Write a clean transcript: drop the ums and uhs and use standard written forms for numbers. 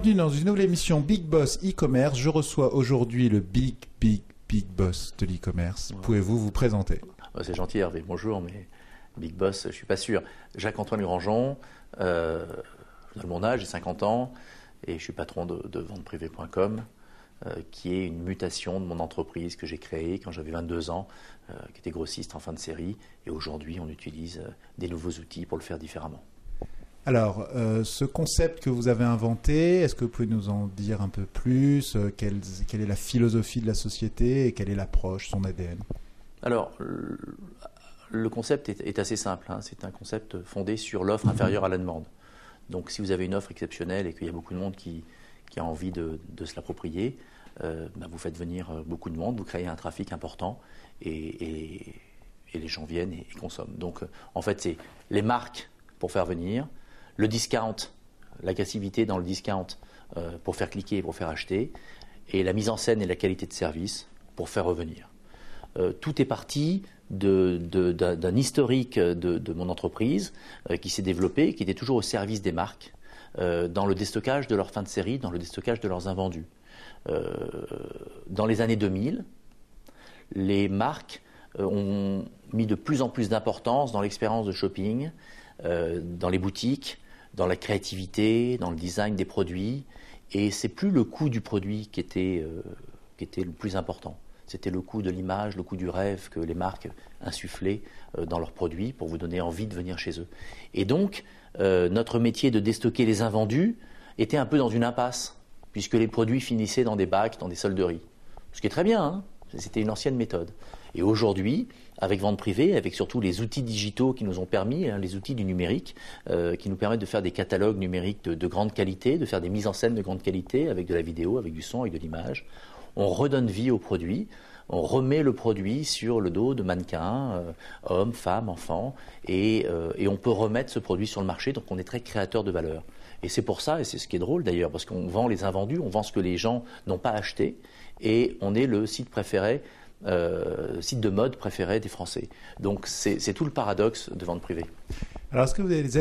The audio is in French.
Bienvenue dans une nouvelle émission Big Boss e-commerce. Je reçois aujourd'hui le Big Boss de l'e-commerce. Pouvez-vous vous présenter? C'est gentil Hervé, bonjour, mais Big Boss, je ne suis pas sûr. Jacques-Antoine Grangeon, je donne mon âge, j'ai 50 ans, et je suis patron de venteprivée.com, qui est une mutation de mon entreprise que j'ai créée quand j'avais 22 ans, qui était grossiste en fin de série, et aujourd'hui on utilise des nouveaux outils pour le faire différemment. Alors, ce concept que vous avez inventé, est-ce que vous pouvez nous en dire un peu plus? Quelle est la philosophie de la société et quelle est l'approche, son ADN? Alors, le concept est assez simple, hein. C'est un concept fondé sur l'offre inférieure à la demande. Donc, si vous avez une offre exceptionnelle et qu'il y a beaucoup de monde qui a envie de se l'approprier, vous faites venir beaucoup de monde, vous créez un trafic important et les gens viennent et consomment. Donc, en fait, c'est les marques pour faire venir, le discount, l'agressivité dans le discount pour faire cliquer et pour faire acheter, et la mise en scène et la qualité de service pour faire revenir. Tout est parti d'un historique de mon entreprise qui s'est développé, qui était toujours au service des marques, dans le déstockage de leur fin de série, dans le déstockage de leurs invendus. Dans les années 2000, les marques ont mis de plus en plus d'importance dans l'expérience de shopping, dans les boutiques, dans la créativité, dans le design des produits. Et c'est plus le coût du produit qui était le plus important. C'était le coût de l'image, le coût du rêve que les marques insufflaient dans leurs produits pour vous donner envie de venir chez eux. Et donc, notre métier de déstocker les invendus était un peu dans une impasse, puisque les produits finissaient dans des bacs, dans des solderies. Ce qui est très bien, hein. C'était une ancienne méthode. Et aujourd'hui, avec Vente Privée, avec surtout les outils digitaux qui nous ont permis, les outils du numérique, qui nous permettent de faire des catalogues numériques de grande qualité, de faire des mises en scène de grande qualité, avec de la vidéo, avec du son, avec de l'image, on redonne vie au produit, on remet le produit sur le dos de mannequins, hommes, femmes, enfants, et on peut remettre ce produit sur le marché, donc on est très créateur de valeur. Et c'est pour ça, et c'est ce qui est drôle d'ailleurs, parce qu'on vend les invendus, on vend ce que les gens n'ont pas acheté, et on est le site préféré, site de mode préféré des Français. Donc c'est tout le paradoxe de Vente Privée. Alors, est-ce que vous avez des